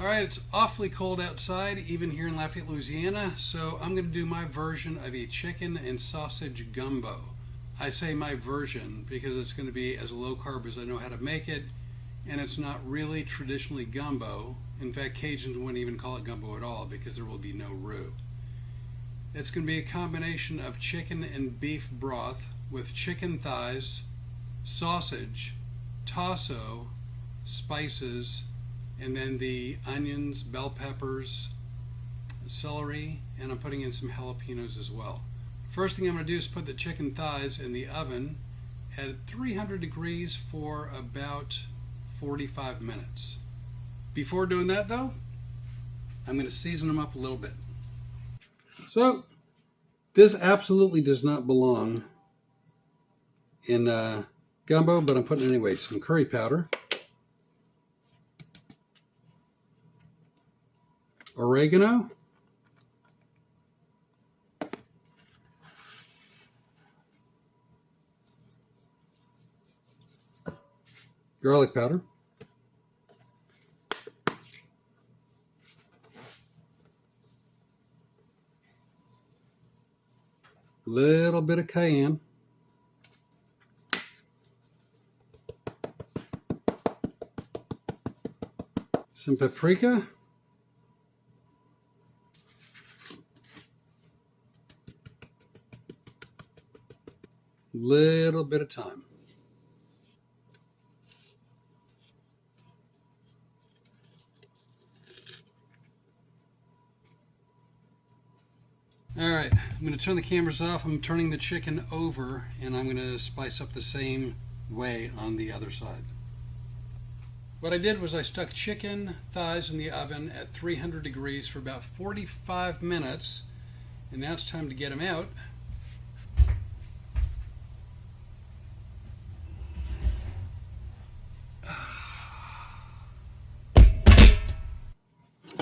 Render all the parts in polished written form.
Alright, it's awfully cold outside, even here in Lafayette, Louisiana, so I'm going to do my version of a chicken and sausage gumbo. I say my version because it's going to be as low carb as I know how to make it, and it's not really traditionally gumbo. In fact, Cajuns wouldn't even call it gumbo at all because there will be no roux. It's going to be a combination of chicken and beef broth with chicken thighs, sausage, tasso, spices, and then the onions, bell peppers, celery, and I'm putting in some jalapenos as well. First thing I'm going to do is put the chicken thighs in the oven at 300 degrees for about 45 minutes. Before doing that though, I'm going to season them up a little bit. So, this absolutely does not belong in gumbo, but I'm putting it anyway. Some curry powder, oregano, garlic powder, little bit of cayenne, some paprika, little bit of thyme. Alright, I'm going to turn the cameras off. I'm turning the chicken over and I'm going to spice up the same way on the other side. What I did was I stuck chicken thighs in the oven at 300 degrees for about 45 minutes, and now it's time to get them out.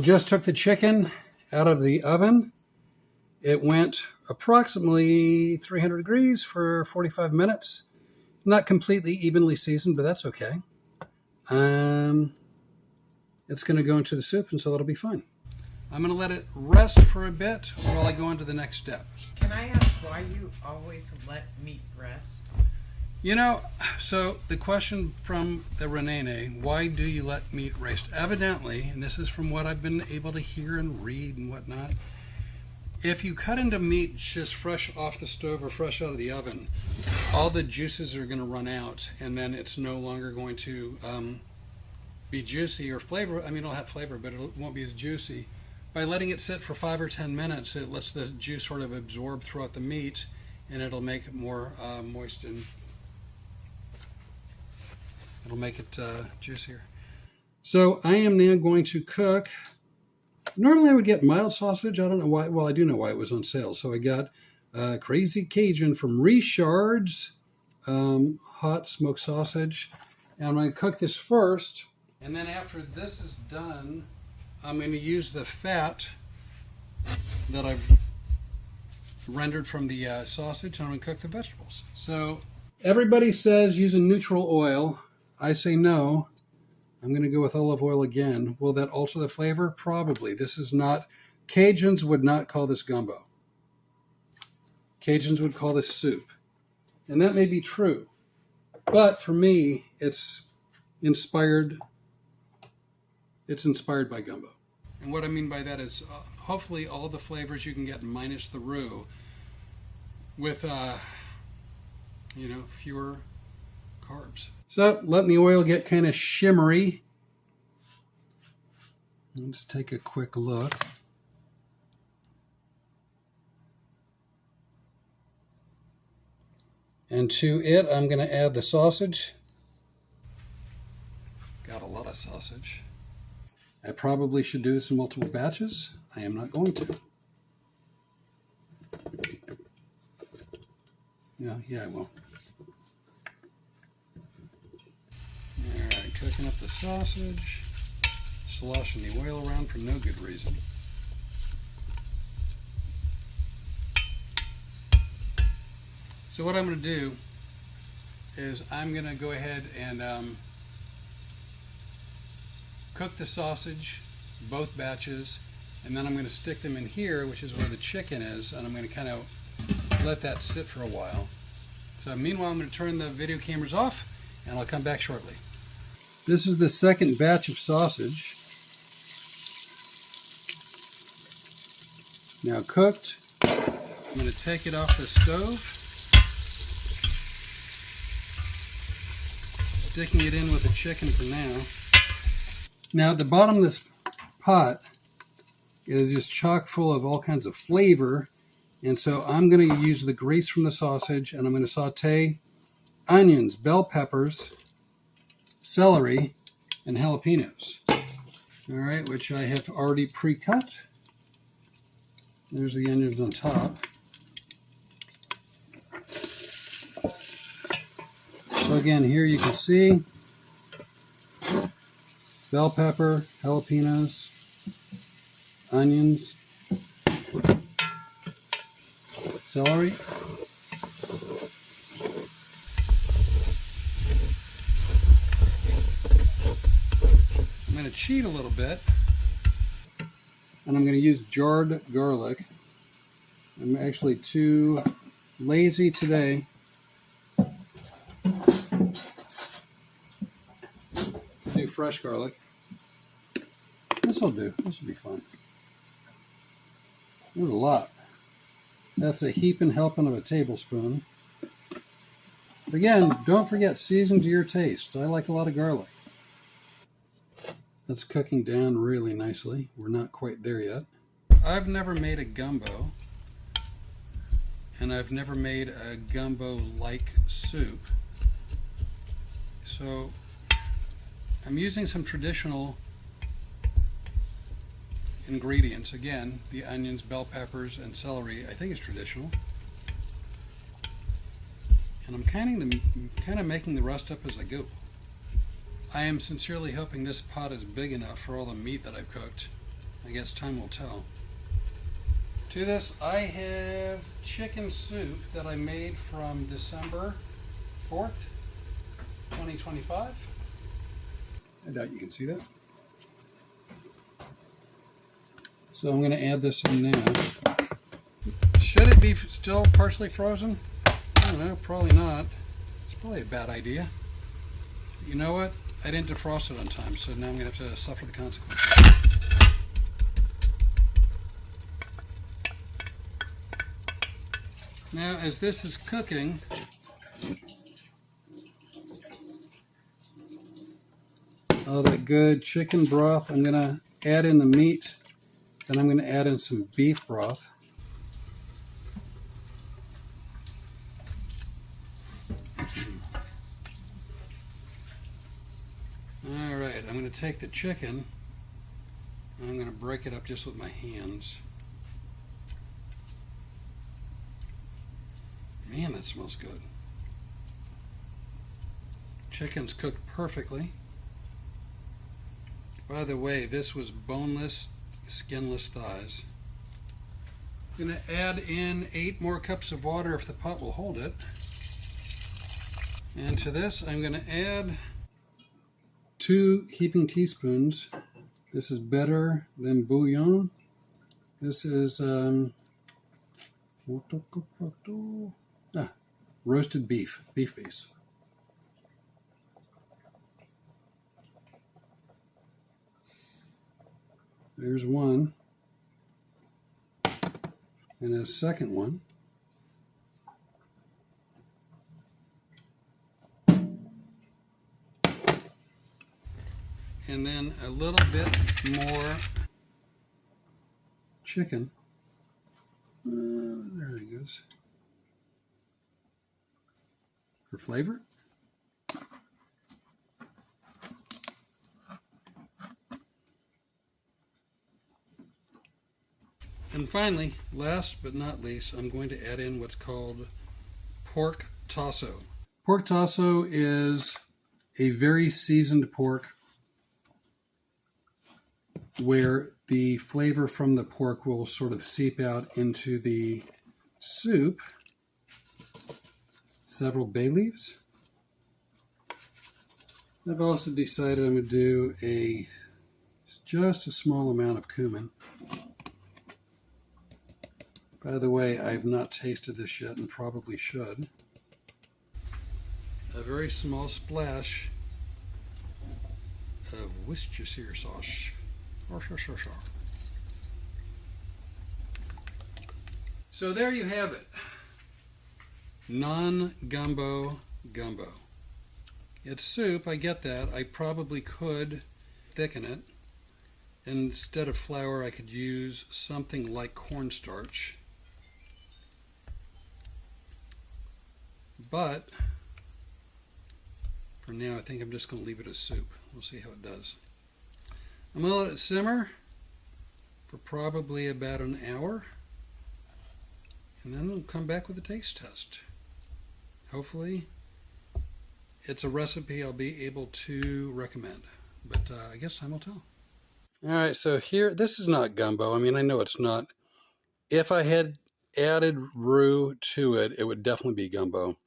Just took the chicken out of the oven. It went approximately 300 degrees for 45 minutes. Not completely evenly seasoned, but that's okay. It's going to go into the soup, and so that'll be fine. I'm going to let it rest for a bit while I go on to the next step. Can I ask why you always let meat rest? You know, so the question from the Renee, why do you let meat rest? Evidently, and this is from what I've been able to hear and read and whatnot, if you cut into meat just fresh off the stove or fresh out of the oven, all the juices are going to run out, and then it's no longer going to be juicy or flavor. I mean, it'll have flavor, but it won't be as juicy. By letting it sit for 5 or 10 minutes, it lets the juice sort of absorb throughout the meat, and it'll make it more moist and it'll make it juicier. So I am now going to cook. Normally I would get mild sausage. I don't know why. Well, I do know why it was on sale. So I got Crazy Cajun from Richard's hot smoked sausage. And I'm going to cook this first. And then after this is done, I'm going to use the fat that I've rendered from the sausage, and I'm going to cook the vegetables. So everybody says use a neutral oil. I say no. I'm going to go with olive oil again. Will that alter the flavor? Probably. This is not, Cajuns would not call this gumbo. Cajuns would call this soup. And that may be true. But for me, it's inspired by gumbo. And what I mean by that is hopefully all the flavors you can get minus the roux with, fewer carbs. So letting the oil get kind of shimmery. Let's take a quick look. And to it, I'm going to add the sausage. Got a lot of sausage. I probably should do this in multiple batches. I am not going to. Yeah, I will. Alright, cooking up the sausage, sloshing the oil around for no good reason. So what I'm going to do is I'm going to go ahead and cook the sausage both batches, and then I'm going to stick them in here, which is where the chicken is, and I'm going to kind of let that sit for a while. So meanwhile, I'm going to turn the video cameras off, and I'll come back shortly. This is the second batch of sausage. Now cooked. I'm going to take it off the stove, sticking it in with the chicken for now. Now at the bottom of this pot is just chock full of all kinds of flavor, and so I'm going to use the grease from the sausage, and I'm going to saute onions, bell peppers, celery, and jalapenos. All right, which I have already pre-cut. There's the onions on top. So again, here you can see bell pepper, jalapenos, onions, celery. I'm going to cheat a little bit, and I'm going to use jarred garlic. I'm actually too lazy today to do fresh garlic. This will do. This will be fine. There's a lot. That's a heaping helping of a tablespoon. But again, don't forget, season to your taste. I like a lot of garlic. That's cooking down really nicely. We're not quite there yet. I've never made a gumbo, and I've never made a gumbo-like soup. So I'm using some traditional ingredients. Again, the onions, bell peppers, and celery I think is traditional. And I'm kind of making the rest up as I go. I am sincerely hoping this pot is big enough for all the meat that I've cooked. I guess time will tell. To this, I have chicken soup that I made from December 4th, 2025. I doubt you can see that. So I'm going to add this in now. Should it be still partially frozen? I don't know, probably not. It's probably a bad idea. But you know what? I didn't defrost it on time, so now I'm going to have to suffer the consequences. Now, as this is cooking, all that good chicken broth, I'm going to add in the meat, then I'm going to add in some beef broth. All right, I'm going to take the chicken, and I'm going to break it up just with my hands. Man, that smells good. Chicken's cooked perfectly. By the way, this was boneless, skinless thighs. I'm going to add in 8 more cups of water if the pot will hold it. And to this, I'm going to add 2 heaping teaspoons. This is better than bouillon. This is roasted beef base. There's one. And a second one. And then a little bit more chicken. There it goes. For flavor. And finally, last but not least, I'm going to add in what's called pork tasso. Pork tasso is a very seasoned pork where the flavor from the pork will sort of seep out into the soup. Several bay leaves. I've also decided I'm going to do a just a small amount of cumin. By the way, I have not tasted this yet and probably should. A very small splash of Worcestershire sauce. So there you have it. Non-gumbo gumbo. It's soup, I get that. I probably could thicken it. Instead of flour, I could use something like cornstarch. But for now, I think I'm just going to leave it as soup. We'll see how it does. I'm going to let it simmer for probably about an hour. And then we'll come back with a taste test. Hopefully, it's a recipe I'll be able to recommend. But I guess time will tell. All right, so here, this is not gumbo. I mean, I know it's not. If I had added roux to it, it would definitely be gumbo.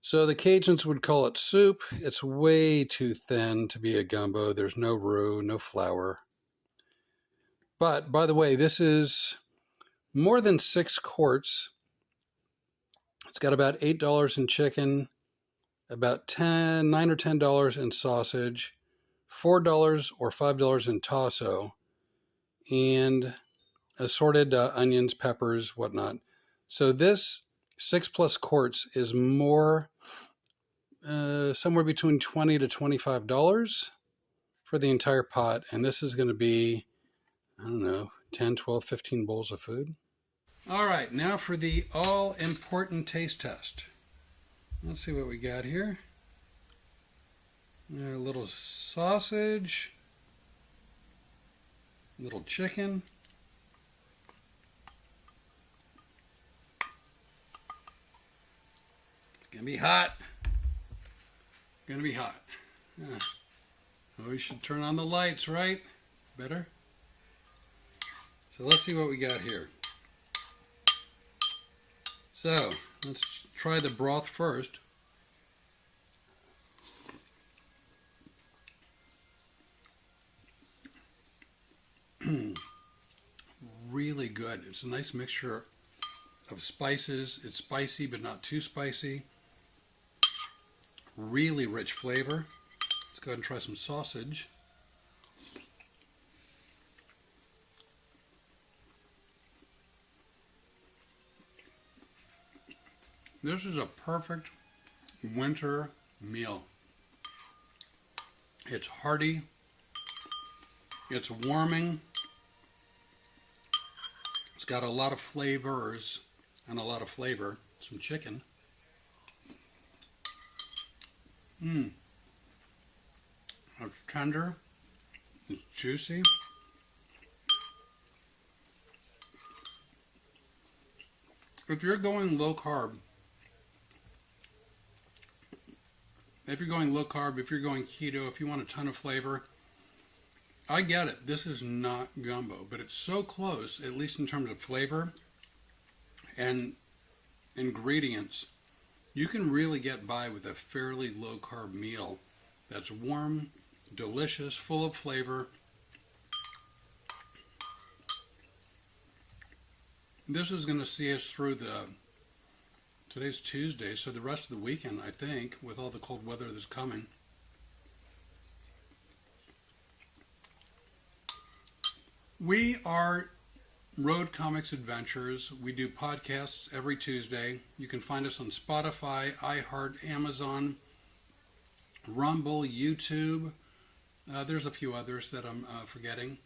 So the Cajuns would call it soup. It's way too thin to be a gumbo. There's no roux, no flour. But, by the way, this is more than 6 quarts. It's got about $8 in chicken, about $9 or $10 in sausage, $4 or $5 in tasso, and assorted onions, peppers, whatnot. So this 6+ quarts is more, somewhere between $20 to $25 for the entire pot. And this is going to be, I don't know, 10, 12, 15 bowls of food. All right, now for the all-important taste test. Let's see what we got here. A little sausage, a little chicken. Gonna be hot. Gonna be hot. Oh, we should turn on the lights, right? Better? So let's see what we got here. So, let's try the broth first. Really good. It's a nice mixture of spices. It's spicy, but not too spicy. Really rich flavor. Let's go ahead and try some sausage. This is a perfect winter meal. It's hearty. It's warming. It's got a lot of flavors and a lot of flavor. Some chicken. It's tender. It's juicy. If you're going low carb, if you're going keto, if you want a ton of flavor, I get it. This is not gumbo, but it's so close, at least in terms of flavor and ingredients. You can really get by with a fairly low carb meal that's warm, delicious, full of flavor. This is going to see us through today's Tuesday, so the rest of the weekend, I think, with all the cold weather that's coming. We are Road Comics Adventures. We do podcasts every Tuesday. You can find us on Spotify, iHeart, Amazon, Rumble, YouTube. There's a few others that I'm forgetting.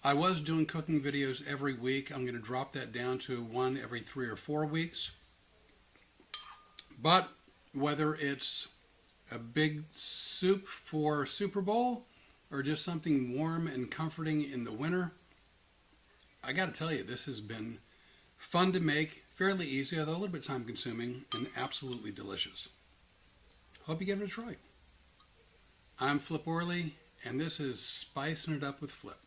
I was doing cooking videos every week. I'm going to drop that down to one every 3 or 4 weeks. But whether it's a big soup for Super Bowl or just something warm and comforting in the winter, I got to tell you, this has been fun to make, fairly easy, although a little bit time consuming, and absolutely delicious. Hope you give it a try. I'm Flip Orley, and this is Spicing It Up with Flip.